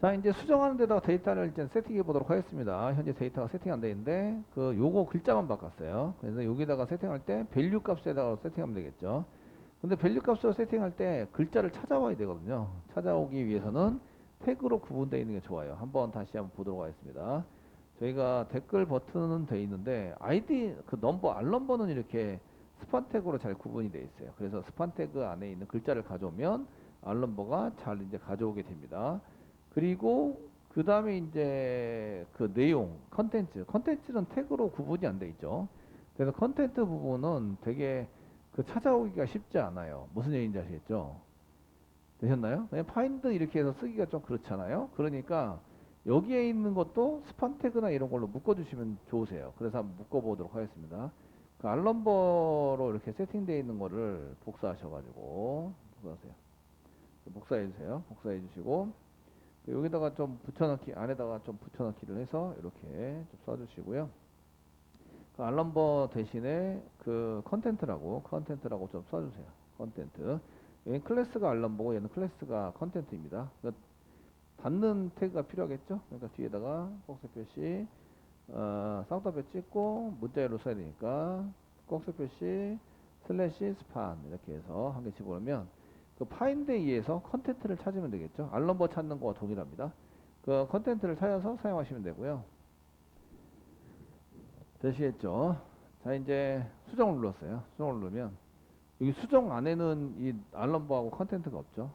자, 이제 수정하는 데다가 데이터를 이제 세팅해 보도록 하겠습니다. 현재 데이터가 세팅 안 돼 있는데, 요거 글자만 바꿨어요. 그래서 여기다가 세팅할 때 밸류 값에다가 세팅하면 되겠죠. 근데 밸류 값으로 세팅할 때 글자를 찾아와야 되거든요. 찾아오기 위해서는 태그로 구분되어 있는 게 좋아요. 다시 한번 보도록 하겠습니다. 저희가 댓글 버튼은 되어 있는데, 아이디, 알 넘버는 이렇게 스판 태그로 잘 구분이 되어 있어요. 그래서 스판 태그 안에 있는 글자를 가져오면 알 넘버가 잘 이제 가져오게 됩니다. 그리고 그 다음에 이제 그 내용, 컨텐츠는 태그로 구분이 안 돼 있죠. 그래서 컨텐츠 부분은 되게 찾아오기가 쉽지 않아요. 무슨 얘기인지 아시겠죠? 되셨나요? 그냥 파인드 이렇게 해서 쓰기가 좀 그렇잖아요. 그러니까 여기에 있는 것도 스판 태그나 이런 걸로 묶어주시면 좋으세요. 그래서 한번 묶어보도록 하겠습니다. 그 알럼버로 이렇게 세팅되어 있는 거를 복사하셔가지고 복사하세요. 복사해 주세요. 복사해 주시고 여기다가 좀 붙여넣기, 안에다가 좀 붙여넣기를 해서 이렇게 좀 써주시고요. 그 알럼버 대신에 컨텐트라고 좀 써주세요. 컨텐트. 얘는 클래스가 알럼버고 얘는 클래스가 컨텐트입니다. 그러니까 닫는 태그가 필요하겠죠? 그러니까 뒤에다가 꼭지 표시, 쌍따옴표 찍고 문자열로 써야 되니까 꼭지 표시 슬래시 스판 이렇게 해서 한 개 집어넣으면 그 파인드에 의해서 컨텐트를 찾으면 되겠죠. 알럼버 찾는 거와 동일합니다. 그 컨텐트를 찾아서 사용하시면 되고요. 되시겠죠? 자, 이제 수정을 눌렀어요. 수정을 누르면 여기 수정 안에는 이 알럼버하고 컨텐트가 없죠.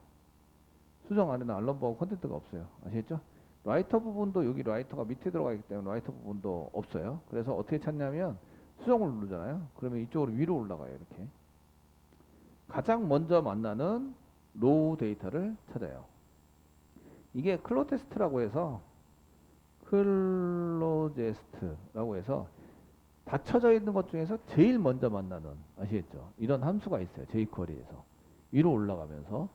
수정 안에는 알럼버하고 컨텐트가 없어요. 아시겠죠? 라이터 부분도 여기 라이터가 밑에 들어가 있기 때문에 라이터 부분도 없어요. 그래서 어떻게 찾냐면 수정을 누르잖아요. 그러면 이쪽으로 위로 올라가요. 이렇게. 가장 먼저 만나는 로우 데이터를 찾아요. 이게 클로테스트라고 해서 클로제스트라고 해서 닫혀져 있는 것 중에서 제일 먼저 만나는, 아시겠죠? 이런 함수가 있어요. jQuery에서 위로 올라가면서.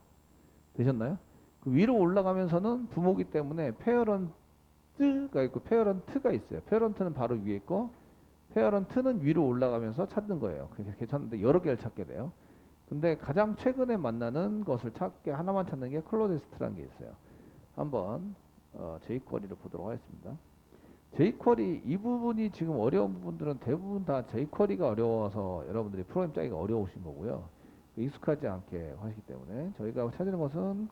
되셨나요? 그 위로 올라가면서는 부모기 때문에 페어런트가 있고 페어런트가 있어요. 페어런트는 바로 위에 있고 페어런트는 위로 올라가면서 찾는 거예요. 그렇게 찾는데 여러 개를 찾게 돼요. 근데 가장 최근에 만나는 것을 찾게 하나만 찾는 게 클로제스트라는 게 있어요. 한번 jQuery를 보도록 하겠습니다. jQuery 이 부분이 지금 어려운 부분들은 대부분 다 jQuery가 어려워서 여러분들이 프로그램 짜기가 어려우신 거고요. 익숙하지 않게 하시기 때문에 저희가 찾는 것은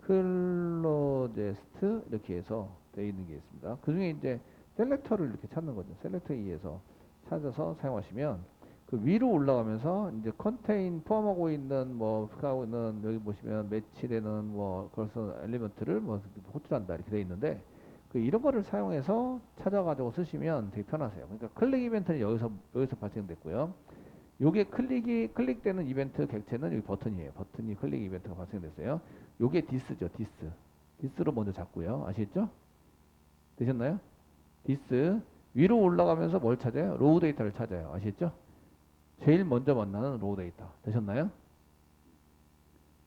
클로제스트 이렇게 해서 되어 있는 게 있습니다. 그 중에 이제 셀렉터를 이렇게 찾는 거죠. 셀렉터에 의해서 찾아서 사용하시면 그 위로 올라가면서 이제 컨테인 포함하고 있는 하고 있는 여기 보시면 매치되는 그래서 엘리먼트를 호출한다 이렇게 되어 있는데 이런 거를 사용해서 찾아가지고 쓰시면 되게 편하세요. 그러니까 클릭 이벤트는 여기서 발생됐고요. 요게 클릭되는 이벤트 객체는 여기 버튼이에요. 버튼이 클릭 이벤트가 발생됐어요. 요게 디스죠, 디스. 디스로 먼저 잡고요. 아시겠죠? 되셨나요? 디스. 위로 올라가면서 뭘 찾아요? 로우 데이터를 찾아요. 아시겠죠? 제일 먼저 만나는 로우 데이터. 되셨나요?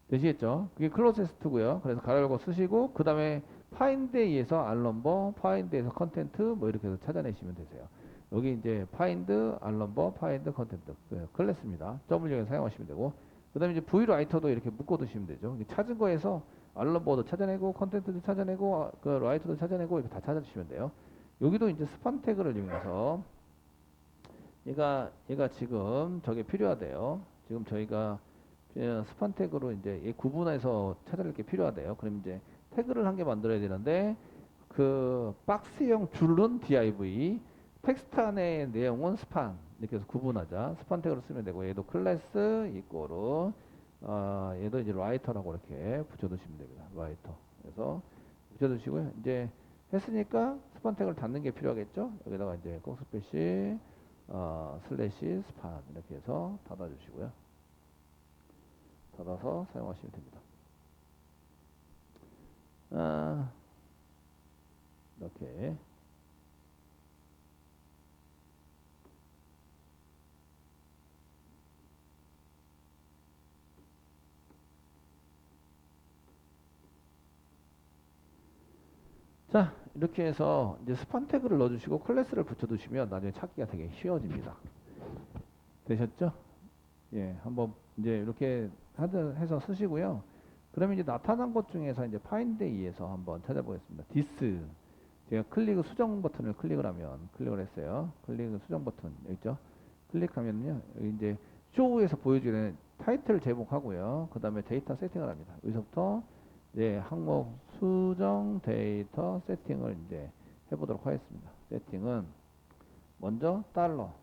되시겠죠? 그게 클로세스트고요. 그래서 가로 열고 쓰시고 그 다음에 파인드에 의해서 알넘버, 파인드에서 컨텐트 이렇게 해서 찾아내시면 되세요. 여기 이제 파인드, 알넘버, 파인드, 컨텐트 클래스입니다. W에 사용하시면 되고 그 다음에 이제 V라이터도 이렇게 묶어 두시면 되죠. 찾은 거에서 알넘버도 찾아내고 컨텐트도 찾아내고 그 라이터도 찾아내고 이렇게 다 찾아주시면 돼요. 여기도 이제 스판 태그를 이용해서 얘가 지금 저게 필요하대요. 지금 저희가 스판 태그로 이제 얘 구분해서 찾아낼 게 필요하대요. 그럼 이제 태그를 한 개 만들어야 되는데 그 박스형 줄은 div, 텍스트 안의 내용은 스판 이렇게 해서 구분하자. 스판 태그로 쓰면 되고 얘도 클래스 이꼬르 얘도 이제 라이터라고 이렇게 붙여두시면 됩니다. 라이터. 그래서 붙여두시고요. 이제 했으니까 스판 태그를 닫는 게 필요하겠죠. 여기다가 이제 꼭스페시 슬래시 스판 이렇게 해서 닫아주시고요. 닫아서 사용하시면 됩니다. 이렇게 자 이렇게 해서 이제 스판 태그를 넣어주시고 클래스를 붙여두시면 나중에 찾기가 되게 쉬워집니다. 되셨죠? 예, 한번 이제 이렇게 해서 쓰시고요. 그러면 이제 나타난 것 중에서 이제 파인드에 의해서 한번 찾아보겠습니다. 디스. 제가 수정 버튼을 클릭을 하면, 클릭을 했어요. 수정 버튼, 여기 있죠? 클릭하면요, 여기 이제 쇼에서 보여주는 타이틀 제목하고요. 그 다음에 데이터 세팅을 합니다. 여기서부터 이제 항목 수정 데이터 세팅을 이제 해보도록 하겠습니다. 세팅은 먼저 달러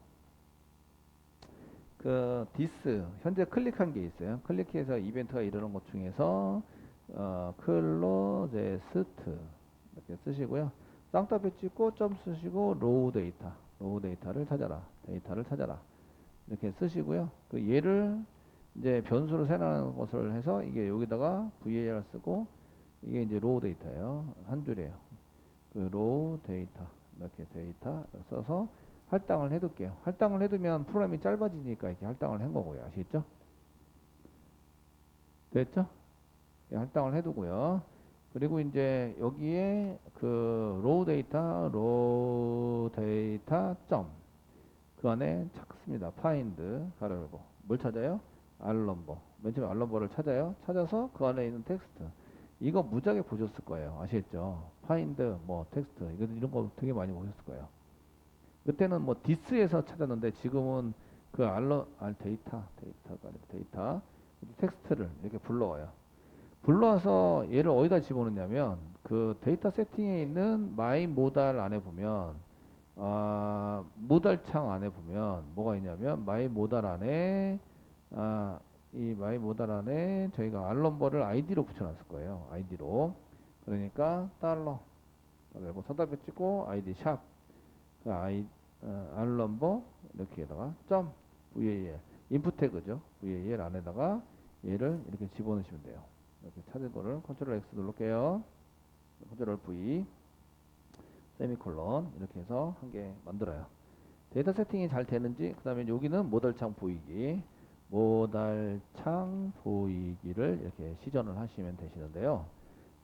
디스 현재 클릭한 게 있어요. 클릭해서 이벤트가 이러는 것 중에서 클로제스트 이렇게 쓰시고요. 쌍따옴표 찍고 점 쓰시고 로우 데이터를 찾아라 이렇게 쓰시고요. 얘를 이제 변수로 생성하는 것을 해서 이게 여기다가 var 쓰고 이게 이제 로우 데이터예요. 한 줄이에요. 로우 데이터 이렇게 데이터 써서 할당을 해둘게요. 할당을 해두면 프로그램이 짧아지니까 이렇게 할당을 한 거고요. 아시겠죠? 됐죠? 예, 할당을 해두고요. 그리고 이제 여기에 로우 데이터 점 그 안에 찾습니다. find 가로 열고 뭘 찾아요? 알럼버. 맨 처음에 알럼버를 찾아요. 찾아서 그 안에 있는 텍스트. 이거 무지하게 보셨을 거예요. 아시겠죠? find 뭐 텍스트 이런 거 되게 많이 보셨을 거예요. 그때는 뭐 디스에서 찾았는데 지금은 데이터 텍스트를 이렇게 불러와요. 불러와서 얘를 어디다 집어넣냐면 데이터 세팅에 있는 마이 모달 안에 보면 모달 창 안에 보면 뭐가 있냐면 마이 모달 안에 이 마이 모달 안에 저희가 알럼버를 아이디로 붙여놨을 거예요. 아이디로. 그러니까 달러 그리고 서답에 찍고 아이디 샵 알럼버 이렇게다가 점 var 인풋 태그죠. var 안에다가 얘를 이렇게 집어넣으시면 돼요. 이렇게 찾은 거를 컨트롤 X 누를게요. 컨트롤 V 세미콜론 이렇게 해서 한 개 만들어요. 데이터 세팅이 잘 되는지 그 다음에 여기는 모달창 보이기를 이렇게 시전을 하시면 되시는데요.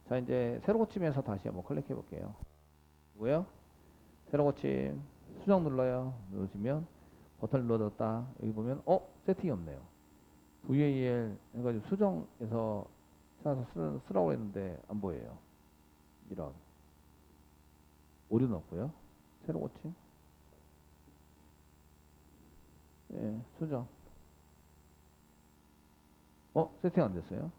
자 이제 새로 고침에서 다시 한번 클릭해 볼게요. 뭐요? 새로 고침 수정 누르시면 버튼을 눌러줬다. 여기 보면 세팅이 없네요. var 해가지고 수정해서 찾아서 쓰라고 했는데 안 보여요. 이런 오류는 없고요. 새로 고침 수정 세팅 안 됐어요.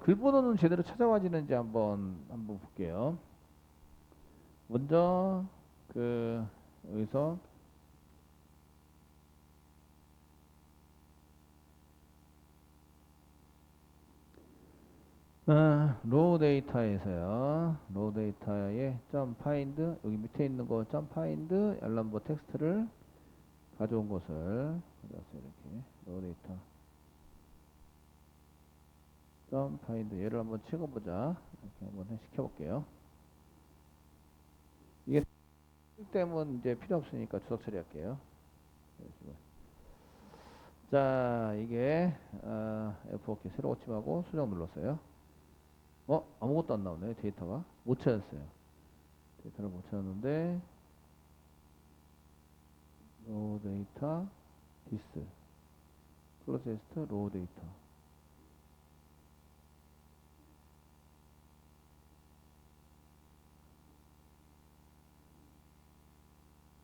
글번호는 제대로 찾아와지는지 한번 볼게요. 먼저 여기서 로우 데이터에서요. 로우 데이터에 점 파인드 여기 밑에 있는 거 점 파인드 알람버 텍스트를 가져온 것을 가져왔어요. 이렇게 로우 데이터 점 파인드 얘를 한번 찍어보자. 이렇게 한번 시켜볼게요. 이게 때문 이제 필요 없으니까 주석 처리할게요. 자 이게 F4키 새로 고침하고 수정 눌렀어요. 아무것도 안 나오네. 데이터가 못 찾았어요. 데이터를 못 찾았는데 로우 데이터 디스 클로즈에스트 로우 데이터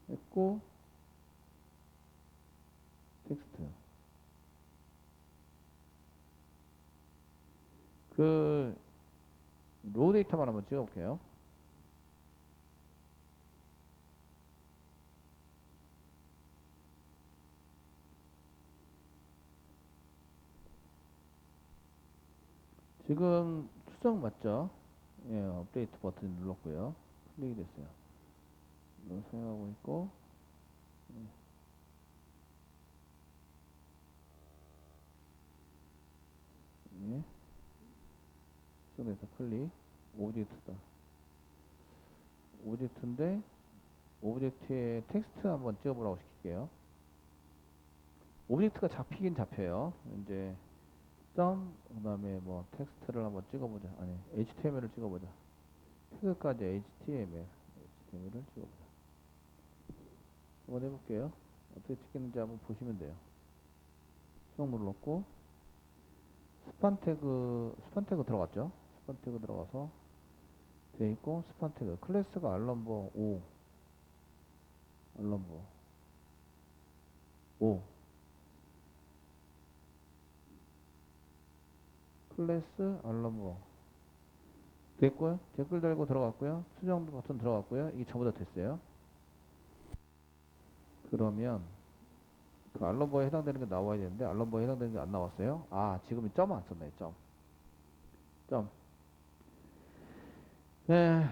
했고 텍스트 로우 데이터만 한번 찍어볼게요. 지금 수정 맞죠? 예, 업데이트 버튼 눌렀고요. 클릭이 됐어요. 이걸 사용하고 있고 예. 수정해서 클릭 오브젝트다. 오브젝트인데 오브젝트에 텍스트 한번 찍어보라고 시킬게요. 오브젝트가 잡히긴 잡혀요. 이제 점 그다음에 뭐 텍스트를 한번 찍어보자. 아니 HTML을 찍어보자. 태그까지 HTML을 찍어보자. 한번 해볼게요. 어떻게 찍겠는지 한번 보시면 돼요. 수동 눌렀고 스판 태그 들어갔죠. 스판 태그 들어가서 돼 있고 스판 태그 클래스가 알럼버 5 알럼버 5 클래스 알럼버 됐고요. 댓글 달고 들어갔고요. 수정 버튼 들어갔고요. 이게 전부 다 됐어요. 그러면 그 알럼버에 해당되는 게 나와야 되는데 알럼버에 해당되는 게 안 나왔어요. 아 지금 점 안 썼네. 점. 네,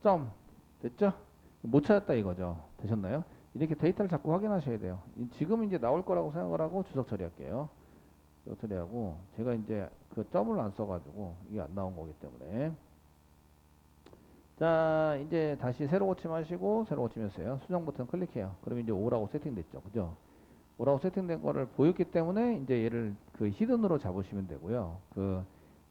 점 됐죠? 못 찾았다 이거죠. 되셨나요? 이렇게 데이터를 자꾸 확인하셔야 돼요. 지금 이제 나올 거라고 생각을 하고 주석 처리할게요. 주석 처리하고 제가 이제 그 점을 안 써가지고 이게 안 나온 거기 때문에 자 이제 다시 새로 고침하시고 새로 고치면서요. 수정 버튼 클릭해요. 그러면 이제 5라고 세팅됐죠. 그죠? 5라고 세팅된 거를 보였기 때문에 이제 얘를 그 히든으로 잡으시면 되고요. 그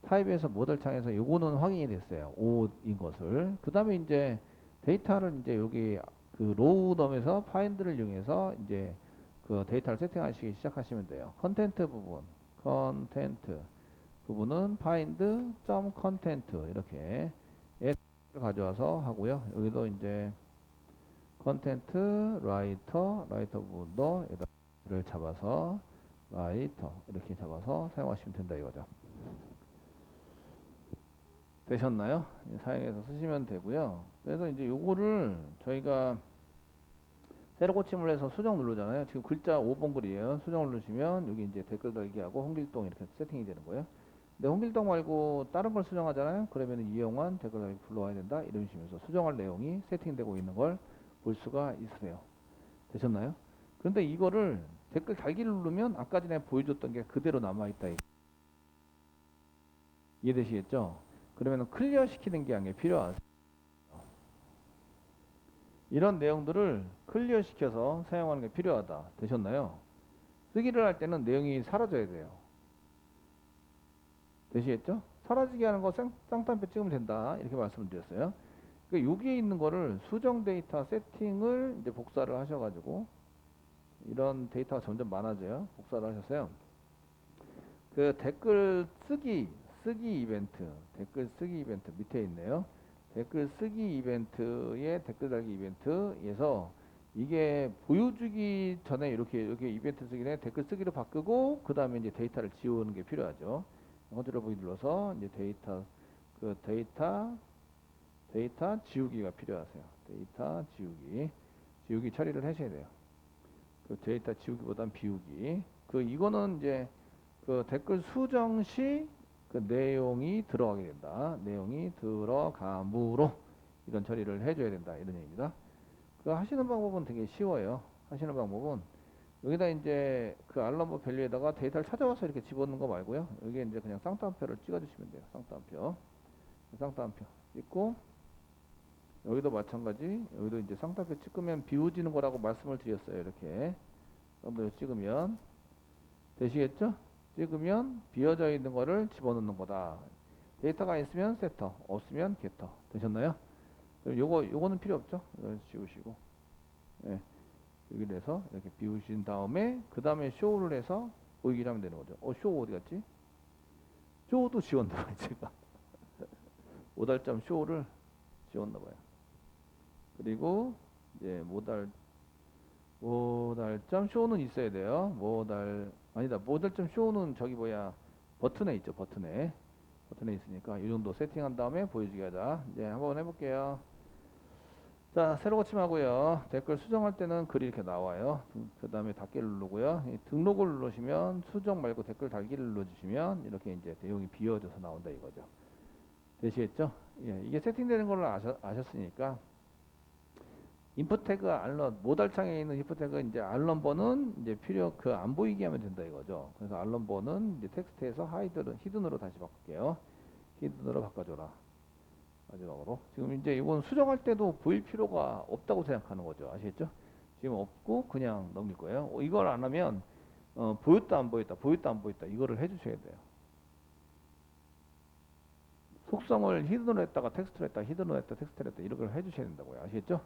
타입에서 모델 창에서 요거는 확인이 됐어요. 5인 것을. 그 다음에 이제 데이터를 이제 여기 그 로우 덤에서 파인드를 이용해서 이제 그 데이터를 세팅하시기 시작하시면 돼요. 컨텐트 부분은 find content 이렇게 를 가져와서 하고요. 여기도 이제 컨텐트 라이터 부분도 얘를 잡아서 라이터 이렇게 잡아서 사용하시면 된다 이거죠. 되셨나요? 사용해서 쓰시면 되고요. 그래서 이제 요거를 저희가 새로 고침을 해서 수정 누르잖아요. 지금 글자 5번 글이에요. 수정 누르시면 여기 이제 댓글 달기하고 홍길동 이렇게 세팅이 되는 거예요. 근데 홍길동 말고 다른 걸 수정하잖아요. 그러면 이용한 댓글 달기 불러와야 된다. 이런 식으로 수정할 내용이 세팅되고 있는 걸 볼 수가 있으세요. 되셨나요? 그런데 이거를 댓글 달기를 누르면 아까 전에 보여줬던 게 그대로 남아있다. 이해되시겠죠? 그러면 클리어 시키는 게 아니라 필요하세요. 이런 내용들을 클리어 시켜서 사용하는 게 필요하다. 되셨나요? 쓰기를 할 때는 내용이 사라져야 돼요. 되시겠죠? 사라지게 하는 거 쌍따옴표 찍으면 된다. 이렇게 말씀을 드렸어요. 그러니까 여기에 있는 거를 수정 데이터 세팅을 이제 복사를 하셔가지고 이런 데이터가 점점 많아져요. 복사를 하셨어요. 그 댓글 쓰기 이벤트, 댓글 쓰기 이벤트 밑에 있네요. 댓글 쓰기 이벤트의 댓글 달기 이벤트에서 이게 보여주기 전에 이렇게 이벤트 쓰기에 댓글 쓰기로 바꾸고 그 다음에 이제 데이터를 지우는 게 필요하죠. 컨트롤 V 눌러서 이제 데이터 지우기가 필요하세요. 데이터 지우기 처리를 하셔야 돼요. 그 데이터 지우기보단 비우기. 이거는 이제 그 댓글 수정 시 그 내용이 들어가게 된다. 내용이 들어감으로 이런 처리를 해줘야 된다. 이런 얘기입니다. 그 하시는 방법은 되게 쉬워요. 하시는 방법은 여기다 이제 그 알럼버 밸류에다가 데이터를 찾아와서 이렇게 집어넣는 거 말고요. 여기 이제 그냥 쌍따옴표를 찍어주시면 돼요. 쌍따옴표 찍고 여기도 마찬가지. 여기도 이제 쌍따옴표 찍으면 비워지는 거라고 말씀을 드렸어요. 이렇게 쌍따옴표 찍으면 되시겠죠? 찍으면 비어져 있는 거를 집어넣는 거다. 데이터가 있으면 세터, 없으면 게터. 되셨나요? 그럼 요거는 필요 없죠? 이거 지우시고. 예. 여기를 해서 이렇게 비우신 다음에 그 다음에 쇼를 해서 보이기를 하면 되는 거죠. 쇼 어디 갔지? 쇼도 지웠나 봐요, 제가. 모달점 쇼를 지웠나 봐요. 그리고 이제 모달점 쇼는 있어야 돼요. 모달점 쇼는 저기 버튼에 있죠. 버튼에 있으니까 이 정도 세팅한 다음에 보여주게 하자. 이제 한번 해볼게요. 자, 새로 고침하고요. 댓글 수정할 때는 글이 이렇게 나와요. 그 다음에 닫기를 누르고요. 등록을 누르시면 수정 말고 댓글 달기를 눌러주시면 이렇게 이제 내용이 비워져서 나온다 이거죠. 되시겠죠? 예, 이게 세팅되는 걸 아셨으니까 인풋 태그 모달창에 있는 인풋 태그 이제 알럼버는 이제 안 보이게 하면 된다 이거죠. 그래서 알럼버는 이제 텍스트에서 히든으로 다시 바꿀게요. 히든으로 바꿔줘라. 마지막으로 지금 이제 이건 수정할 때도 보일 필요가 없다고 생각하는 거죠. 아시겠죠? 지금 없고 그냥 넘길 거예요. 이걸 안 하면 보였다 안 보였다, 보였다 안 보였다 이거를 해주셔야 돼요. 속성을 히든으로 했다가 텍스트로 했다, 히든으로 했다, 텍스트로 했다 이런 걸 해주셔야 된다고요. 아시겠죠?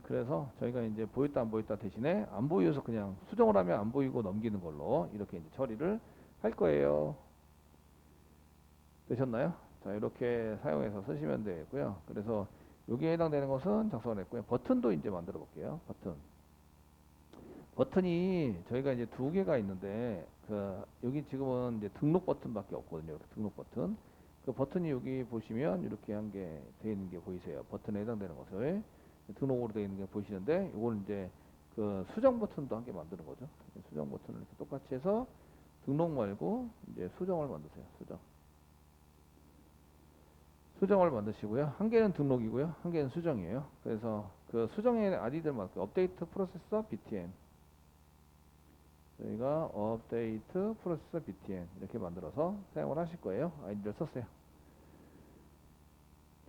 그래서 저희가 이제 보였다 안 보였다 대신에 안 보여서 그냥 수정을 하면 안 보이고 넘기는 걸로 이렇게 이제 처리를 할 거예요. 되셨나요? 자, 이렇게 사용해서 쓰시면 되고요. 그래서 여기에 해당되는 것은 작성을 했고요. 버튼도 이제 만들어 볼게요. 버튼이 저희가 이제 두 개가 있는데 여기 지금은 이제 등록 버튼밖에 없거든요. 이렇게 등록 버튼. 그 버튼이 여기 보시면 이렇게 한 개 되어 있는 게 보이세요. 버튼에 해당되는 것을 등록으로 되어 있는 게 보이시는데 이거는 이제 그 수정 버튼도 한 개 만드는 거죠. 수정 버튼을 이렇게 똑같이 해서 등록 말고 이제 수정을 만드세요. 수정을 만드시고요. 한 개는 등록이고요. 한 개는 수정이에요. 그래서 그 수정의 아이디들만 업데이트 프로세서 btn 저희가 업데이트 프로세서 btn 이렇게 만들어서 사용을 하실 거예요. 아이디를 썼어요.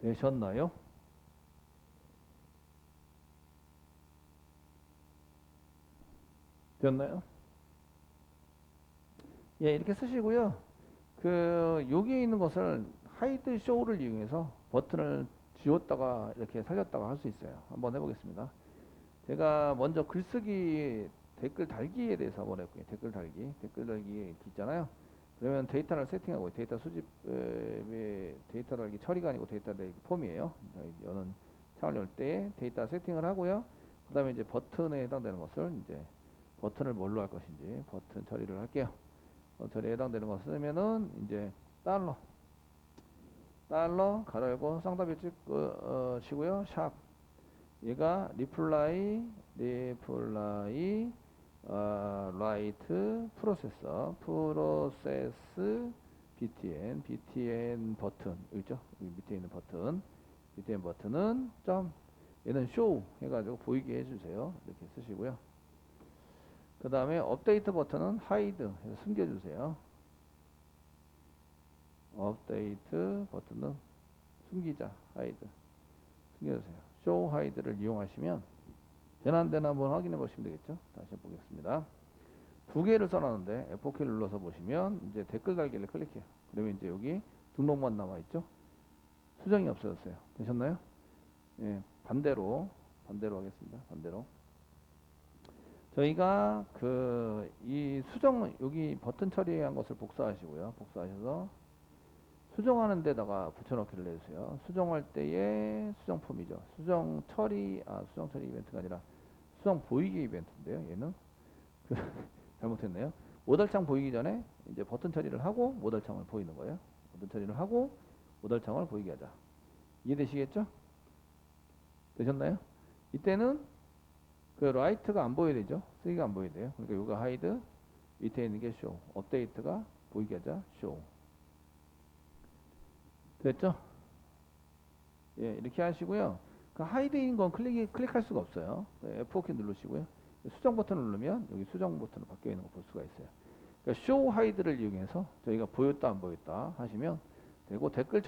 되셨나요? 되었나요? 예, 이렇게 쓰시고요. 여기에 있는 것을 하이드 쇼를 이용해서 버튼을 지웠다가 이렇게 살렸다가 할 수 있어요. 한번 해보겠습니다. 제가 먼저 글쓰기 댓글 달기에 대해서 한번 해볼게요. 댓글 달기 있잖아요. 그러면 데이터를 세팅하고 데이터 수집 데이터 달기 처리가 아니고 데이터 달기 폼이에요. 여는 창을 열 때 데이터 세팅을 하고요. 그 다음에 이제 버튼에 해당되는 것을 이제 버튼을 뭘로 할 것인지 버튼 처리를 할게요. 처리에 해당되는 것을 쓰면은 이제 달러 가로 열고 쌍따비 치고요. 샵 얘가 라이트 프로세스 btn 버튼 있죠? 여기 밑에 있는 btn 버튼은 얘는 쇼 해가지고 보이게 해주세요. 이렇게 쓰시고요. 그 다음에 업데이트 버튼은 하이드 해서 숨겨주세요. 업데이트 버튼은 숨기자 하이드 숨겨주세요. 쇼 하이드를 이용하시면 되나 안 되나 한번 확인해 보시면 되겠죠. 다시 보겠습니다. 두 개를 써놨는데 F4키를 눌러서 보시면 이제 댓글 달기를 클릭해요. 그러면 이제 여기 등록만 남아있죠. 수정이 없어졌어요. 되셨나요? 예, 반대로 하겠습니다. 반대로 저희가 이 수정 여기 버튼 처리한 것을 복사하시고요. 복사하셔서 수정하는 데다가 붙여넣기를 해주세요. 수정할 때의 수정 폼이죠. 수정 처리 이벤트가 아니라 수정 보이기 이벤트인데요. 얘는 잘못했네요. 모달창 보이기 전에 이제 버튼 처리를 하고 모달창을 보이는 거예요. 버튼 처리를 하고 모달창을 보이게 하자. 이해되시겠죠? 되셨나요? 이때는 라이트가 안 보여야 되죠. 3가 안 보여야 돼요. 그러니까 요가 하이드, 밑에 있는 게 쇼, 업데이트가 보이게 하자, 쇼. 됐죠? 예, 이렇게 하시고요. 그 하이드인 건 클릭할 수가 없어요. F4키 누르시고요. 수정 버튼을 누르면 여기 수정 버튼으로 바뀌어 있는 거 볼 수가 있어요. 그러니까 쇼 하이드를 이용해서 저희가 보였다 안 보였다 하시면 되고 댓글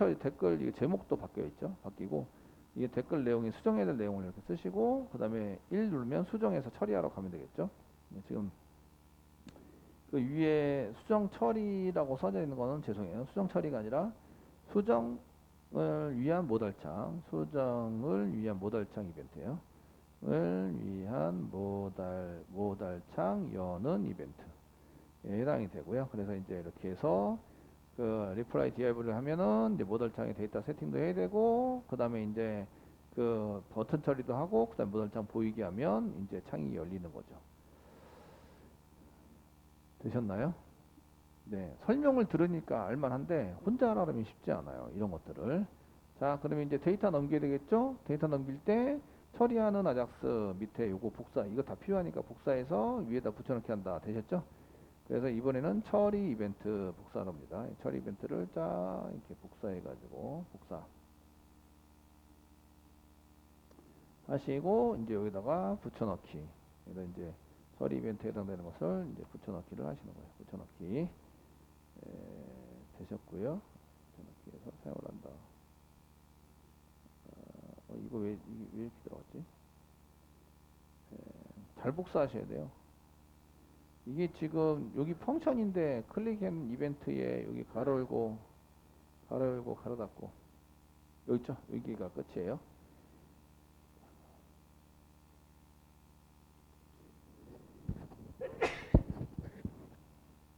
이게 제목도 바뀌어 있죠. 바뀌고 이게 댓글 내용이 수정해야 될 내용을 이렇게 쓰시고 그 다음에 1 누르면 수정해서 처리하러 가면 되겠죠. 지금 그 위에 수정 처리라고 써져 있는 거는 죄송해요. 수정 처리가 아니라 수정을 위한 수정을 위한 모달창 이벤트예요. 을 위한 모달창 여는 이벤트 해당이 되고요. 그래서 이제 이렇게 해서 리플라이 디아이브를 하면은 이제 모달창의 데이터 세팅도 해야 되고 그 다음에 이제 버튼 처리도 하고 그 다음에 모달창 보이게 하면 이제 창이 열리는 거죠. 되셨나요? 네, 설명을 들으니까 알만한데 혼자 하라면 쉽지 않아요. 이런 것들을. 자, 그러면 이제 데이터 넘겨야 되겠죠? 데이터 넘길 때 처리하는 아작스 밑에 요거 복사 이거 다 필요하니까 복사해서 위에다 붙여넣기 한다. 되셨죠? 그래서 이번에는 처리 이벤트 복사합니다. 처리 이벤트를 쫙 이렇게 복사해 가지고 복사 하시고 이제 여기다가 붙여넣기. 그래서 이제 처리 이벤트에 해당되는 것을 이제 붙여넣기를 하시는 거예요. 붙여넣기 되셨고요. 붙여넣기해서 사용을 한다. 이거 왜 이렇게 들어갔지? 잘 복사하셔야 돼요. 이게 지금 여기 펑션인데 클릭 앤 이벤트에 여기 가로 열고 가로 열고 가로 닫고 여기 있죠? 여기가 끝이에요.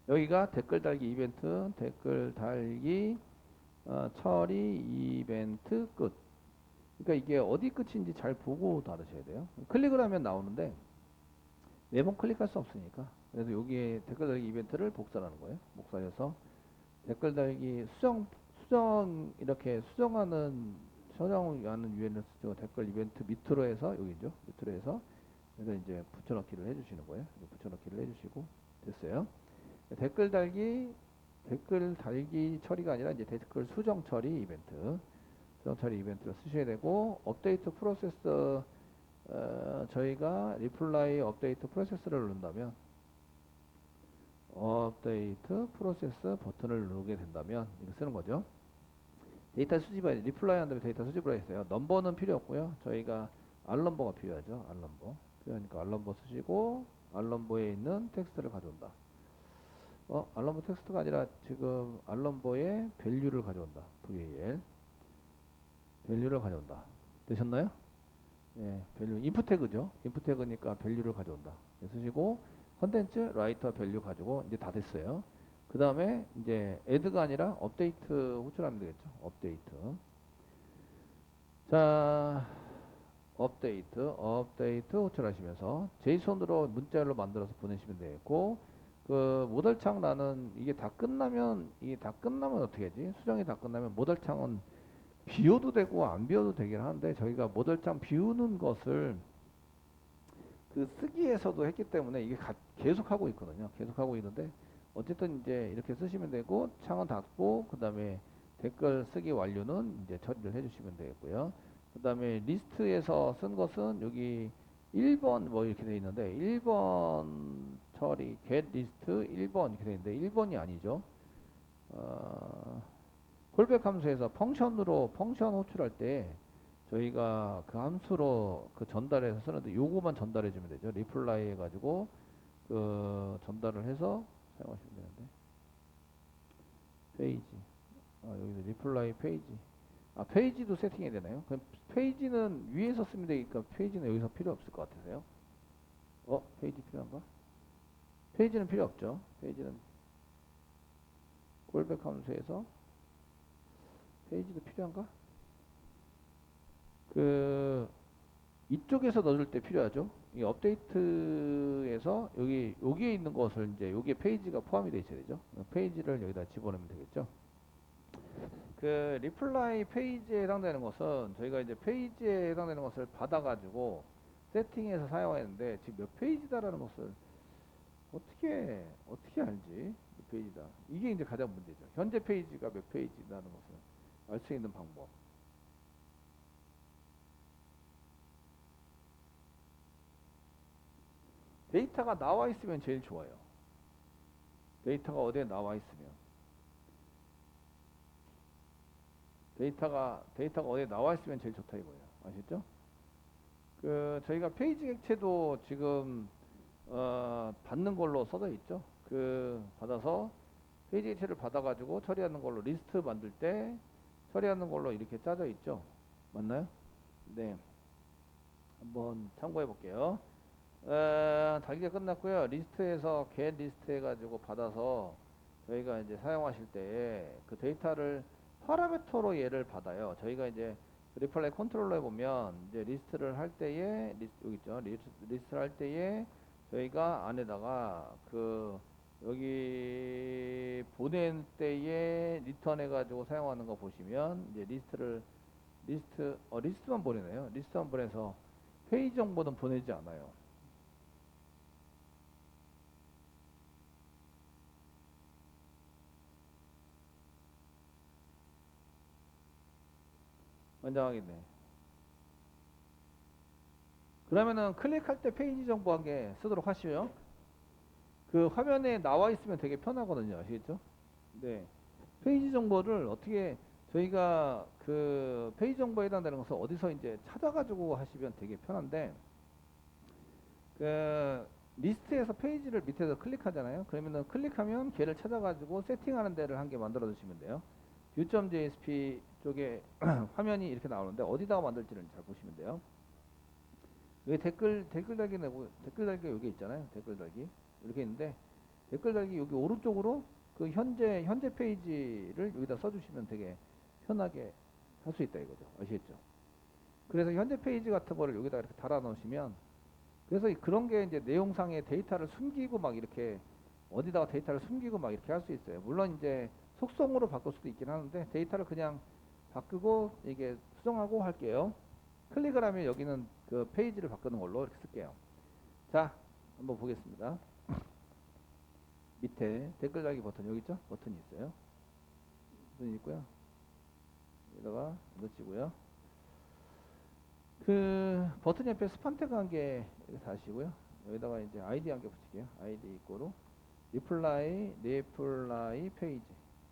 여기가 댓글 달기 이벤트, 댓글 달기 처리 이벤트 끝. 그러니까 이게 어디 끝인지 잘 보고 다루셔야 돼요. 클릭을 하면 나오는데 매번 클릭할 수 없으니까. 그래서 여기에 댓글 달기 이벤트를 복사하는 거예요. 복사해서 댓글 달기 수정 이렇게 수정하는 유엔을 쓰죠. 댓글 이벤트 밑으로 해서 여기죠. 밑으로 해서 그래서 이제 붙여넣기를 해주시는 거예요. 붙여넣기를 해주시고 됐어요. 댓글 달기 처리가 아니라 이제 댓글 수정 처리 이벤트. 수정 처리 이벤트를 쓰셔야 되고 업데이트 프로세스 저희가 리플라이 업데이트 프로세스를 누른다면 업데이트 프로세스 버튼을 누르게 된다면 이렇게 쓰는 거죠. 데이터 수집을 리플라이 한 다음에 데이터 수집을 했어요. 넘버는 필요 없고요. 저희가 알넘버가 필요하죠. 알넘버 필요하니까 알넘버 쓰시고 알넘버에 있는 텍스트를 가져온다. 알넘버 텍스트가 아니라 지금 알넘버의 밸류를 가져온다. VAL 밸류를 가져온다. 되셨나요? 예, 밸류 인풋 태그죠. 인풋 태그니까 밸류를 가져온다. 쓰시고 컨텐츠 라이터 밸류 가지고 이제 다 됐어요. 그 다음에 이제 add가 아니라 업데이트 호출하면 되겠죠. 업데이트. 자, 업데이트 호출하시면서 제이손으로 문자열로 만들어서 보내시면 되겠고 그 모델창 나는 이게 다 끝나면 어떻게 하지? 수정이 다 끝나면 모델창은 비워도 되고 안 비워도 되긴 하는데 저희가 모델창 비우는 것을 그 쓰기에서도 했기 때문에 이게 계속 하고 있거든요. 계속 하고 있는데 어쨌든 이제 이렇게 쓰시면 되고 창은 닫고 그 다음에 댓글 쓰기 완료는 이제 처리를 해주시면 되겠고요. 그 다음에 리스트에서 쓴 것은 여기 1번 뭐 이렇게 되어 있는데 1번 처리 get 리스트 1번 이렇게 되어 있는데 1번이 아니죠. 콜백 함수에서 펑션 호출할 때 저희가 그 함수로 그 전달해서 쓰는데 요거만 전달해 주면 되죠. 리플라이 해가지고 그 전달을 해서 사용하시면 되는데 페이지 여기서 리플라이 페이지 페이지도 세팅해야 되나요? 그럼 페이지는 위에서 쓰면 되니까 페이지는 여기서 필요 없을 것 같으세요? 페이지 필요한가? 페이지는 필요 없죠. 페이지는 콜백 함수에서 페이지도 필요한가? 그 이쪽에서 넣어줄 때 필요하죠. 이 업데이트에서 여기에 있는 것을 이제 여기에 페이지가 포함이 되어 있어야 되죠. 페이지를 여기다 집어넣으면 되겠죠. 그 리플라이 페이지에 해당되는 것은 저희가 이제 페이지에 해당되는 것을 받아가지고 세팅해서 사용했는데 지금 몇 페이지다라는 것을 어떻게 알지? 몇 페이지다. 이게 이제 가장 문제죠. 현재 페이지가 몇 페이지라는 것을 알 수 있는 방법. 데이터가 나와 있으면 제일 좋아요. 데이터가 어디에 나와 있으면. 데이터가 어디에 나와 있으면 제일 좋다 이거예요. 아시죠? 그 저희가 페이지 객체도 지금 받는 걸로 써져 있죠. 그 받아서 페이지 객체를 받아가지고 처리하는 걸로 리스트 만들 때 처리하는 걸로 이렇게 짜져 있죠. 맞나요? 네. 한번 참고해 볼게요. 달기가 끝났고요. 리스트에서 get 리스트 해가지고 받아서 저희가 이제 사용하실 때 그 데이터를 파라미터로 얘를 받아요. 저희가 이제 리플라이 컨트롤러에 보면 이제 리스트를 할 때에 여기 있죠. 리스트를 할 때에 저희가 안에다가 그 여기 보낸 때에 리턴 해가지고 사용하는 거 보시면 이제 리스트만 보내네요. 리스트만 보내서 페이지 정보는 보내지 않아요. 먼저 확인해. 그러면은 클릭할 때 페이지 정보 한 개 쓰도록 하시고요. 그 화면에 나와 있으면 되게 편하거든요. 아시겠죠? 네. 페이지 정보를 어떻게 저희가 그 페이지 정보에 해당되는 것을 어디서 이제 찾아가지고 하시면 되게 편한데 그 리스트에서 페이지를 밑에서 클릭하잖아요. 그러면은 클릭하면 걔를 찾아가지고 세팅하는 데를 한 개 만들어 주시면 돼요. view.jsp 쪽에 화면이 이렇게 나오는데 어디다가 만들지를 잘 보시면 돼요. 여기 댓글 달기 내고 댓글 달기가 여기 있잖아요. 댓글 달기 이렇게 있는데 댓글 달기 여기 오른쪽으로 그 현재 페이지를 여기다 써주시면 되게 편하게 할 수 있다 이거죠. 아시겠죠? 그래서 현재 페이지 같은 거를 여기다 이렇게 달아 놓으시면 그래서 그런 게 이제 내용상의 데이터를 숨기고 막 이렇게 어디다가 데이터를 숨기고 막 이렇게 할 수 있어요. 물론 이제 속성으로 바꿀 수도 있긴 하는데 데이터를 그냥 바꾸고 이게 수정하고 할게요. 클릭을 하면 여기는 그 페이지를 바꾸는 걸로 이렇게 쓸게요. 자, 한번 보겠습니다. 밑에 댓글 달기 버튼 여기 있죠? 버튼이 있어요. 버튼이 있고요. 여기다가 넣으시고요. 그 버튼 옆에 스판 태그 한 개 다시고요. 여기다가 이제 아이디 한 개 붙일게요. 아이디 이꼬로 리플라이 페이지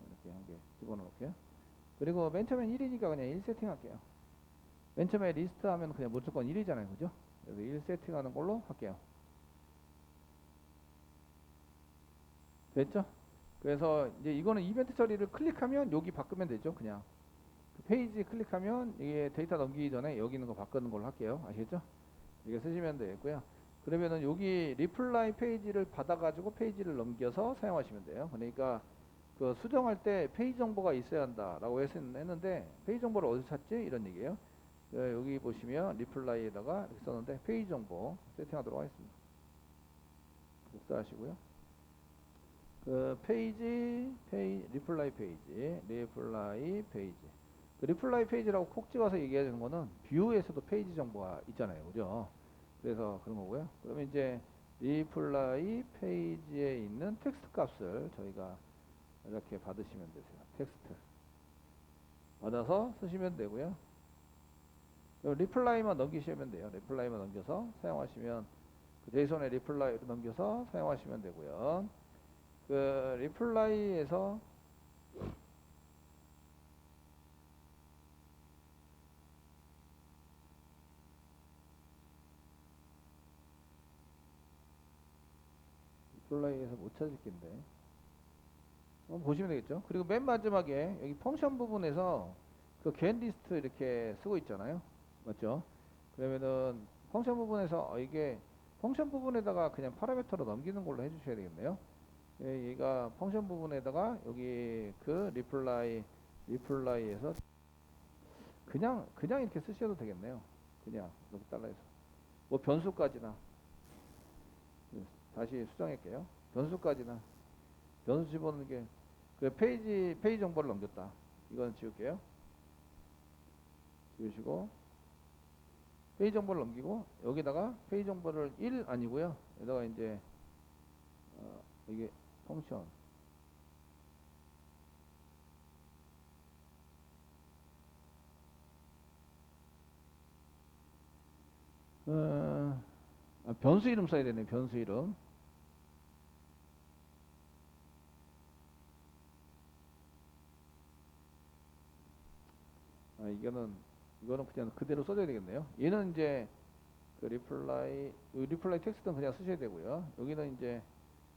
이렇게 한 개 집어넣을게요. 그리고 맨 처음엔 1이니까 그냥 1 세팅할게요. 맨 처음에 리스트 하면 그냥 무조건 1이잖아요. 그죠? 그래서 1 세팅하는 걸로 할게요. 됐죠? 그래서 이제 이거는 이벤트 처리를 클릭하면 여기 바꾸면 되죠. 그냥 그 페이지 클릭하면 이게 데이터 넘기기 전에 여기 있는 거 바꾸는 걸로 할게요. 아시겠죠? 이게 쓰시면 되겠고요. 그러면은 여기 리플라이 페이지를 받아가지고 페이지를 넘겨서 사용하시면 돼요. 그러니까 그 수정할 때 페이지 정보가 있어야 한다라고 했는데 페이지 정보를 어디서 찾지? 이런 얘기예요. 여기 보시면 리플라이에다가 이렇게 썼는데 페이지 정보 세팅하도록 하겠습니다. 복사하시고요. 그 리플라이 페이지. 그 리플라이 페이지라고 콕 찍어서 얘기하는 거는 뷰에서도 페이지 정보가 있잖아요. 그죠? 그래서 그런 거고요. 그러면 이제 리플라이 페이지에 있는 텍스트 값을 저희가 이렇게 받으시면 되세요. 텍스트 받아서 쓰시면 되고요. 리플라이만 넘기시면 돼요. 리플라이만 넘겨서 사용하시면 그 제이손의 리플라이로 넘겨서 사용하시면 되고요. 그 리플라이에서 못 찾을 텐데 보시면 되겠죠. 그리고 맨 마지막에 여기 펑션 부분에서 그 get 리스트 이렇게 쓰고 있잖아요. 맞죠? 그러면은 펑션 부분에서 이게 펑션 부분에다가 그냥 파라미터로 넘기는 걸로 해주셔야 되겠네요. 얘가 펑션 부분에다가 여기 그 리플라이에서 그냥 이렇게 쓰셔도 되겠네요. 그냥 이렇게 달라해서 뭐 변수까지나 다시 수정할게요. 변수까지나 변수 집어넣는 게 그 페이지 정보를 넘겼다. 이건 지울게요. 지우시고 페이지 정보를 넘기고 여기다가 페이지 정보를 1 아니고요. 여기다가 이제 이게 펑션 변수 이름 써야 되네. 변수 이름. 이거는 그냥 그대로 써줘야 되겠네요. 얘는 이제 그 리플라이 텍스트는 그냥 쓰셔야 되고요. 여기는 이제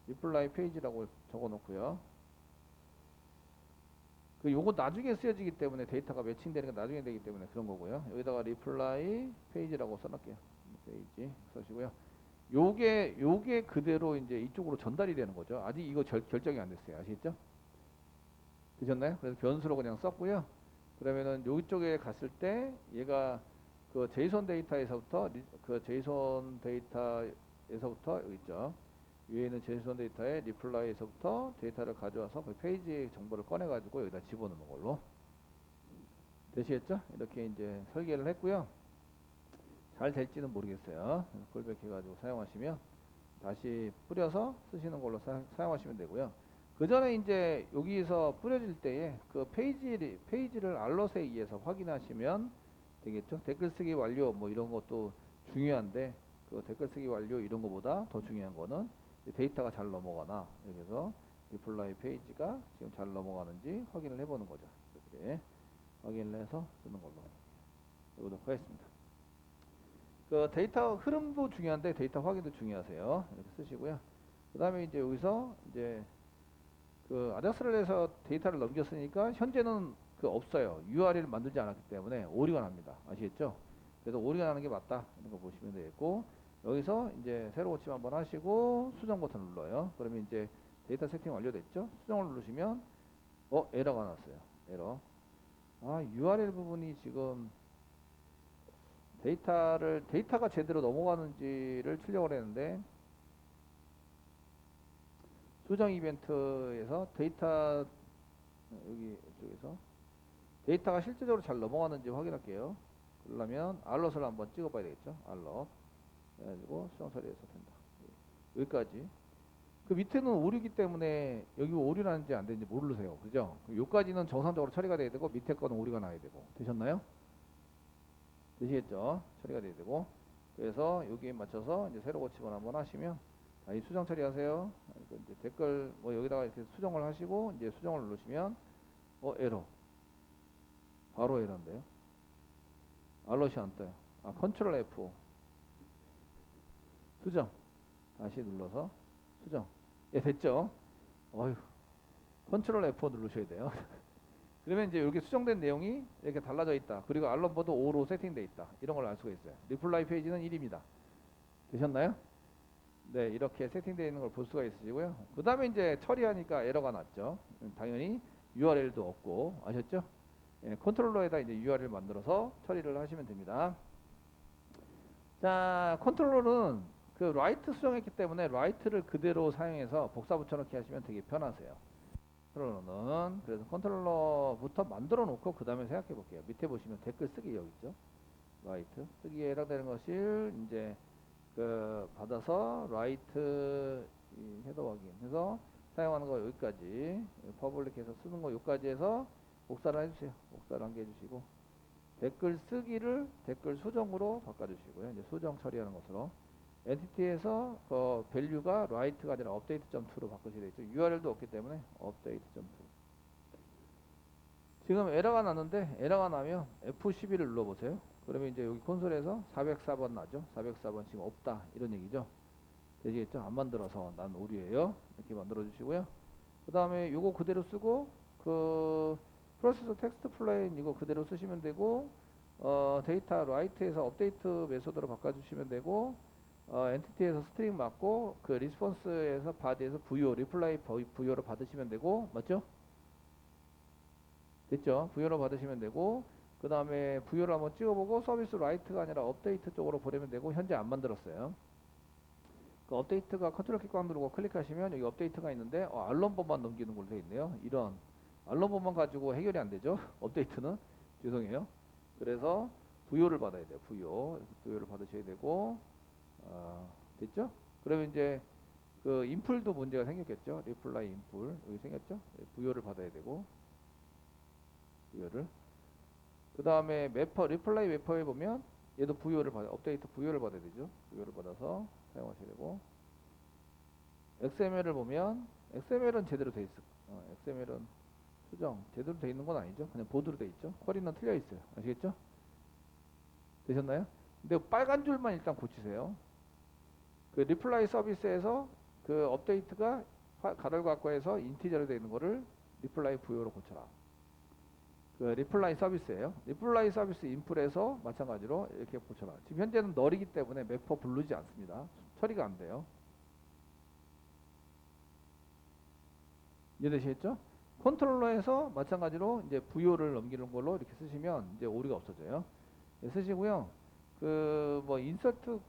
리플라이 페이지라고 적어 놓고요. 요거 나중에 쓰여지기 때문에 데이터가 매칭되는 게 나중에 되기 때문에 그런 거고요. 여기다가 리플라이 페이지라고 써놓을게요. 페이지 써시고요. 요게 그대로 이제 이쪽으로 전달이 되는 거죠. 아직 이거 결정이 안 됐어요. 아시겠죠? 되셨나요? 그래서 변수로 그냥 썼고요. 그러면은 여기 쪽에 갔을 때 얘가 그 제이손 데이터에서부터 그 제이손 데이터에서부터 여기 있죠. 위에 있는 제이손 데이터의 리플라이에서부터 데이터를 가져와서 그 페이지 정보를 꺼내 가지고 여기다 집어넣는 걸로 되시겠죠? 이렇게 이제 설계를 했고요. 잘 될지는 모르겠어요. 콜백 해가지고 사용하시면 다시 뿌려서 쓰시는 걸로 사용하시면 되고요. 그 전에 이제 여기서 뿌려질 때에 그 페이지를 알럿에 의해서 확인하시면 되겠죠. 댓글 쓰기 완료 뭐 이런 것도 중요한데 그 댓글 쓰기 완료 이런 것보다 더 중요한 거는 데이터가 잘 넘어가나 여기서 리플라이 페이지가 지금 잘 넘어가는지 확인을 해보는 거죠. 이렇게 확인을 해서 쓰는 걸로 해보도록 하겠습니다. 그 데이터 흐름도 중요한데 데이터 확인도 중요하세요. 이렇게 쓰시고요. 그 다음에 이제 여기서 이제 그 아작스를 해서 데이터를 넘겼으니까 현재는 그 없어요. URL을 만들지 않았기 때문에 오류가 납니다. 아시겠죠? 그래서 오류가 나는 게 맞다. 이런 거 보시면 되겠고, 여기서 이제 새로 고침 한번 하시고 수정 버튼 눌러요. 그러면 이제 데이터 세팅 완료됐죠? 수정을 누르시면 에러가 났어요. 에러. URL 부분이 지금 데이터가 제대로 넘어가는지를 출력을 했는데, 수정 이벤트에서 여기 이쪽에서 데이터가 실제적으로 잘 넘어가는지 확인할게요. 그러려면 알럿을 한번 찍어봐야 되겠죠. 알럿 해가지고 수정 처리해서 된다. 여기까지. 그 밑에는 오류기 때문에 여기 오류 나는지 안 되는지 모르세요. 그죠? 여기까지는 정상적으로 처리가 돼야 되고 밑에 거는 오류가 나야 되고. 되셨나요? 되시겠죠? 처리가 돼야 되고. 그래서 여기에 맞춰서 이제 새로 고침을 한번 하시면, 이 수정 처리하세요. 이제 댓글 여기다가 이렇게 수정을 하시고 이제 수정을 누르시면 에러. 바로 에러인데요. 알럿이 안 떠요. 컨트롤 F 수정. 다시 눌러서 수정. 예, 됐죠? 어휴, 컨트롤 F 누르셔야 돼요. 그러면 이제 여기 수정된 내용이 이렇게 달라져 있다. 그리고 알럿보드 5로 세팅되어 있다. 이런 걸 알 수가 있어요. 리플라이 페이지는 1입니다. 되셨나요? 네, 이렇게 세팅되어 있는 걸 볼 수가 있으시고요. 그 다음에 이제 처리하니까 에러가 났죠. 당연히 URL도 없고, 아셨죠? 예, 컨트롤러에다 이제 URL 만들어서 처리를 하시면 됩니다. 자, 컨트롤러는 그 라이트 수정했기 때문에 라이트를 그대로 사용해서 복사 붙여넣기 하시면 되게 편하세요. 컨트롤러는 그래서 컨트롤러부터 만들어 놓고 그 다음에 생각해 볼게요. 밑에 보시면 댓글 쓰기 여기 있죠. 라이트 쓰기에 해당되는 것을 이제 그 받아서 라이트 헤더 확인해서 사용하는 거 여기까지, 퍼블릭해서 쓰는 거 여기까지 해서 복사를 해주세요. 복사를 한 개 해주시고, 댓글 쓰기를 댓글 수정으로 바꿔주시고요. 이제 수정 처리하는 것으로 엔티티에서 그 밸류가 라이트가 아니라 update.to로 바꾸셔야 되죠. URL도 없기 때문에 update.to. 지금 에러가 났는데, 에러가 나면 F11을 눌러보세요. 그러면 이제 여기 콘솔에서 404번 나죠. 404번 지금 없다 이런 얘기죠. 되시겠죠? 안 만들어서 난 오류예요. 이렇게 만들어 주시고요. 그 다음에 요거 그대로 쓰고, 그 프로세서 텍스트 플레인 이거 그대로 쓰시면 되고, 데이터 라이트에서 업데이트 메소드로 바꿔주시면 되고, 엔티티에서 스트링 맞고, 그 리스폰스에서 바디에서 VO 리플라이 VO로 받으시면 되고, 맞죠? 됐죠? VO로 받으시면 되고, 그 다음에 VO를 한번 찍어보고 서비스 라이트가 아니라 업데이트 쪽으로 보내면 되고, 현재 안 만들었어요. 그 업데이트가 컨트롤 킥광 누르고 클릭하시면 여기 업데이트가 있는데 알럼번만 넘기는 걸로 되어 있네요. 이런 알럼번만 가지고 해결이 안 되죠. 업데이트는 죄송해요. 그래서 VO를 받아야 돼요. VO를 받으셔야 되고, 됐죠? 그러면 이제 그 인풀도 문제가 생겼겠죠. 리플라이 인풀 여기 생겼죠. VO를 받아야 되고, VO를 그 다음에 매퍼 리플라이 매퍼에 보면 얘도 VO를 받아, 업데이트 VO를 받아야 되죠. VO를 받아서 사용하셔야 되고, XML을 보면 XML은 제대로 돼 있어. XML은 수정 제대로 돼 있는 건 아니죠. 그냥 보드로 돼 있죠. 쿼리는 틀려 있어요. 아시겠죠? 되셨나요? 근데 빨간 줄만 일단 고치세요. 그 리플라이 서비스에서 그 업데이트가 가로 괄호에서 인티저로 되어 있는 거를 리플라이 VO로 고쳐라. 그 리플라이 서비스예요. 리플라이 서비스 인풀에서 마찬가지로 이렇게 고쳐라. 지금 현재는 널이기 때문에 매퍼 부르지 않습니다. 처리가 안 돼요. 이해되시겠죠? 컨트롤러에서 마찬가지로 이제 VO를 넘기는 걸로 이렇게 쓰시면 이제 오류가 없어져요. 네, 쓰시고요. 그 뭐 인서트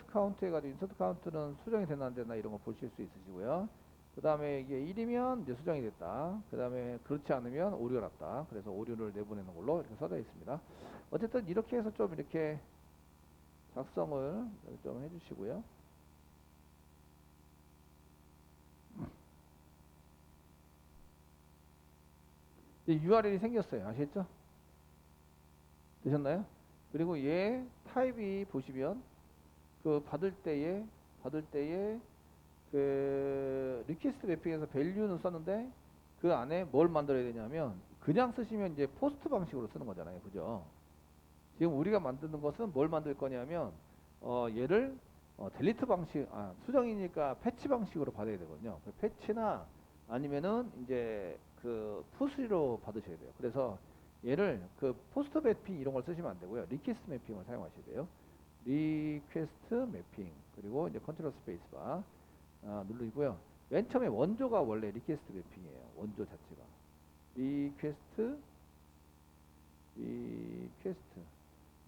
카운트 해가지고, 인서트 카운트는 수정이 되나 안 되나 이런 거 보실 수 있으시고요. 그 다음에 이게 1이면 이제 수정이 됐다. 그 다음에 그렇지 않으면 오류가 났다. 그래서 오류를 내보내는 걸로 이렇게 써져 있습니다. 어쨌든 이렇게 해서 좀 이렇게 작성을 좀 해주시고요. URL이 생겼어요. 아시겠죠? 되셨나요? 그리고 얘 타입이 보시면 그 받을 때에 그 리퀘스트 매핑에서 밸류는 썼는데 그 안에 뭘 만들어야 되냐면, 그냥 쓰시면 이제 포스트 방식으로 쓰는 거잖아요. 그죠? 지금 우리가 만드는 것은 뭘 만들 거냐면 얘를 델리트 방식, 수정이니까 패치 방식으로 받아야 되거든요. 그 패치나 아니면은 이제 그 푸시로 받으셔야 돼요. 그래서 얘를 그 포스트 매핑 이런 걸 쓰시면 안 되고요. 리퀘스트 매핑을 사용하셔야 돼요. 리퀘스트 매핑 그리고 이제 컨트롤 스페이스바 누르고요. 맨 처음에 원조가 원래 리퀘스트 매핑이에요. 원조 자체가 리퀘스트 리퀘스트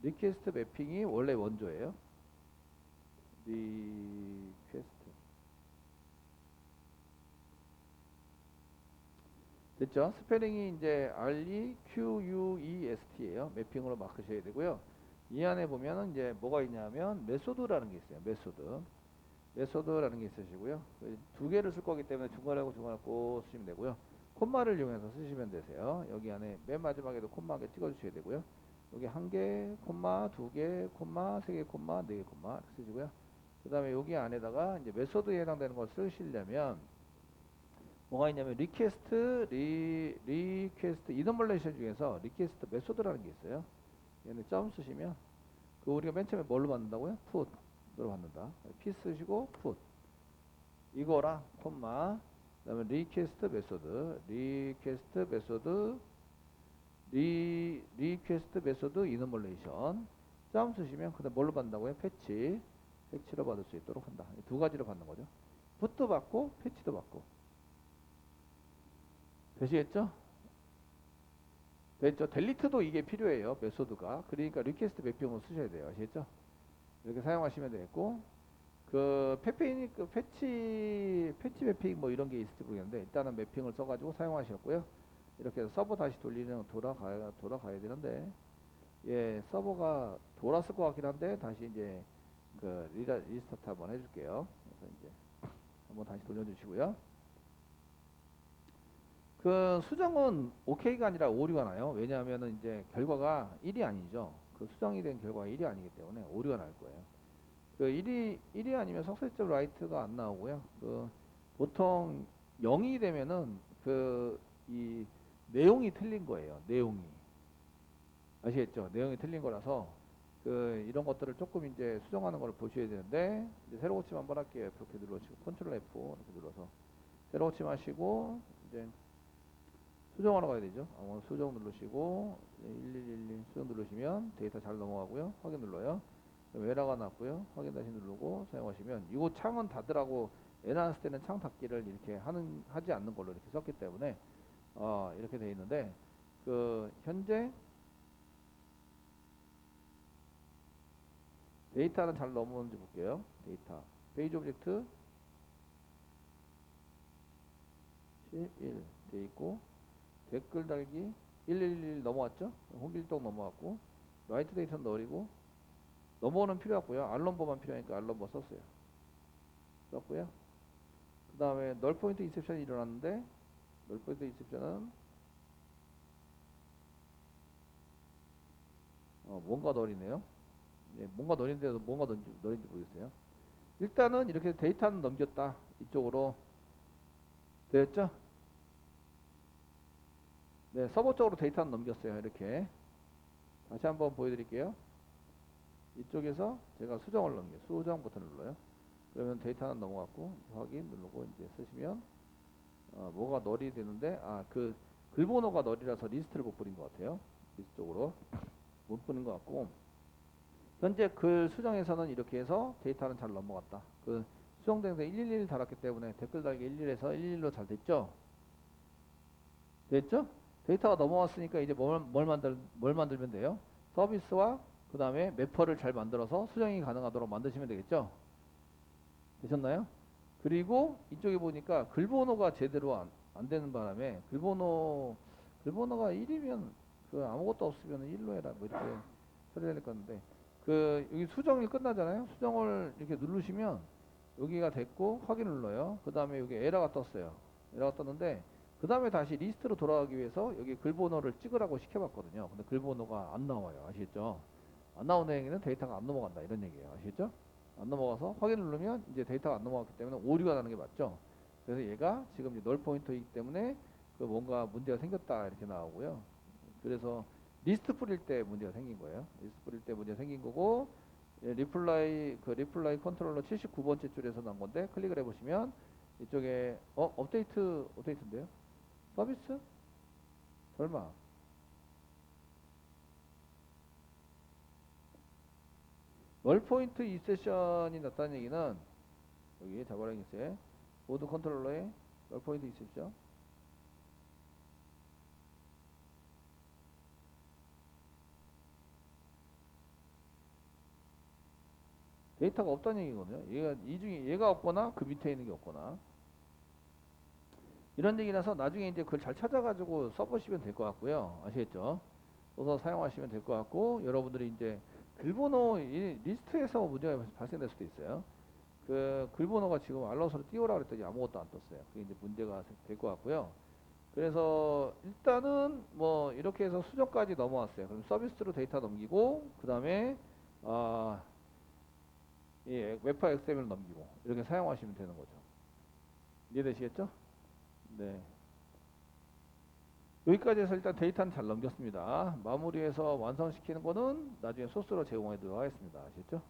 리퀘스트 매핑이 원래 원조예요. 리퀘스트 됐죠? 스페링이 이제 REQUEST예요. 매핑으로 바꾸셔야 되고요. 이 안에 보면은 이제 뭐가 있냐면 메소드라는 게 있어요. 메소드라는 게 있으시고요. 두 개를 쓸 거기 때문에 중괄하고 중괄하고 꼭 쓰시면 되고요. 콤마를 이용해서 쓰시면 되세요. 여기 안에 맨 마지막에도 콤마 한 개 찍어 주셔야 되고요. 여기 한 개, 콤마, 두 개, 콤마, 세 개, 콤마, 네 개, 콤마 이렇게 쓰시고요. 그 다음에 여기 안에다가 이제 메소드에 해당되는 걸 쓰시려면 뭐가 있냐면 리퀘스트 이너멀레이션 중에서 리퀘스트 메소드라는 게 있어요. 얘는 점 쓰시면 그 우리가 맨 처음에 뭘로 받는다고요? 풋으로 받는다. 피 쓰시고 풋 이거랑 콤마 그다음에 리퀘스트 메소드 이너멀레이션 점 쓰시면 그다음 뭘로 받는다고요? 패치로 받을 수 있도록 한다. 두 가지로 받는 거죠. 풋도 받고 패치도 받고 되시겠죠? 됐죠? 델리트도 이게 필요해요. 메소드가. 그러니까 리퀘스트 매핑을 쓰셔야 돼요. 아시겠죠? 이렇게 사용하시면 되겠고 그 페페인 그 패치 매핑 뭐 이런 게 있을지 모르겠는데 일단은 매핑을 써가지고 사용하셨고요. 이렇게 해서 서버 다시 돌아가야 되는데 예 서버가 돌았을 것 같긴 한데 다시 이제 그 리스타트 한번 해줄게요. 그래서 이제 한번 다시 돌려주시고요. 그 수정은 OK가 아니라 오류가 나요. 왜냐하면은 이제 결과가 1이 아니죠. 그 수정이 된 결과가 1이 아니기 때문에 오류가 날 거예요. 그 1이 아니면 석세적 라이트가 안 나오고요. 그 보통 0이 되면은 그 이 내용이 틀린 거예요. 내용이. 아시겠죠? 내용이 틀린 거라서 그 이런 것들을 조금 이제 수정하는 걸 보셔야 되는데 이제 새로 고침 한번 할게요. 이렇게 눌러주시고 컨트롤 F 이렇게 눌러서 새로 고침 하시고 이제 수정하러 가야 되죠. 수정 누르시고 1111 수정 누르시면 데이터 잘 넘어가고요. 확인 눌러요. 에러가 났고요. 확인 다시 누르고 사용하시면 이 창은 닫으라고 에러났을 때는 창 닫기를 이렇게 하지 않는 걸로 이렇게 썼기 때문에 이렇게 되어 있는데 그 현재 데이터는 잘 넘어오는지 볼게요. 데이터 페이지 오브젝트 11 돼 있고 댓글 달기 111 넘어왔죠? 홍길동 넘어왔고 라이트 데이터는 넣으리고 넘버는 필요 없고요. 알럼버만 필요하니까 알럼버 썼고요. 그 다음에 널포인트 인셉션이 일어났는데 널포인트 인셉션은 뭔가 널이네요. 예, 뭔가 널인데도 뭔가 널인지 모르겠어요. 일단은 이렇게 데이터는 넘겼다. 이쪽으로 됐죠? 네, 서버 쪽으로 데이터는 넘겼어요. 이렇게 다시 한번 보여드릴게요. 이쪽에서 제가 수정 버튼 눌러요. 그러면 데이터는 넘어갔고 확인 누르고 이제 쓰시면 뭐가 널이 되는데 그 글번호가 널이라서 리스트를 못 뿌린 것 같아요. 리스트 쪽으로 못 뿌린 것 같고 현재 글 수정에서는 이렇게 해서 데이터는 잘 넘어갔다. 그 수정된 데 111 달았기 때문에 댓글 달기 11에서 111로 잘 됐죠? 됐죠? 데이터가 넘어왔으니까 이제 뭘 만들면 돼요? 서비스와 그 다음에 매퍼를 잘 만들어서 수정이 가능하도록 만드시면 되겠죠? 되셨나요? 그리고 이쪽에 보니까 글번호가 제대로 안 되는 바람에 글번호가 1이면 그 아무것도 없으면 1로 해라 뭐 이렇게 처리해야 될 건데 그 여기 수정이 끝나잖아요. 수정을 이렇게 누르시면 여기가 됐고 확인 눌러요. 그 다음에 여기 에러가 떴어요. 에러가 떴는데 그 다음에 다시 리스트로 돌아가기 위해서 여기 글번호를 찍으라고 시켜봤거든요. 근데 글번호가 안 나와요. 아시겠죠? 안 나오는 얘기는 데이터가 안 넘어간다 이런 얘기예요. 아시겠죠? 안 넘어가서 확인 누르면 이제 데이터가 안 넘어갔기 때문에 오류가 나는 게 맞죠. 그래서 얘가 지금 이제 널 포인터이기 때문에 그 뭔가 문제가 생겼다 이렇게 나오고요. 그래서 리스트 뿌릴 때 문제가 생긴 거예요. 리스트 뿌릴 때 문제가 생긴 거고 예, 리플라이 컨트롤러 79번째 줄에서 나온 건데 클릭을 해보시면 이쪽에 업데이트인데요? 서비스? 설마 널포인트 이 세션이 났다는 얘기는 여기 자바랑이스에 보드 컨트롤러에 널포인트 이 세션 데이터가 없다는 얘기거든요. 얘가 없거나 그 밑에 있는 게 없거나 이런 얘기라서 나중에 이제 그걸 잘 찾아가지고 써보시면 될 것 같고요. 아시겠죠? 써서 사용하시면 될 것 같고 여러분들이 이제 글번호 이 리스트에서 문제가 발생될 수도 있어요. 그 글번호가 지금 알러스로 띄우라 그랬더니 아무것도 안 떴어요. 그게 이제 문제가 될 것 같고요. 그래서 일단은 뭐 이렇게 해서 수정까지 넘어왔어요. 그럼 서비스로 데이터 넘기고 그 다음에 아, 예, 웹파 XML 넘기고 이렇게 사용하시면 되는 거죠. 이해되시겠죠? 네. 여기까지 해서 일단 데이터는 잘 넘겼습니다. 마무리해서 완성시키는 거는 나중에 소스로 제공해 드리도록 하겠습니다. 아시겠죠?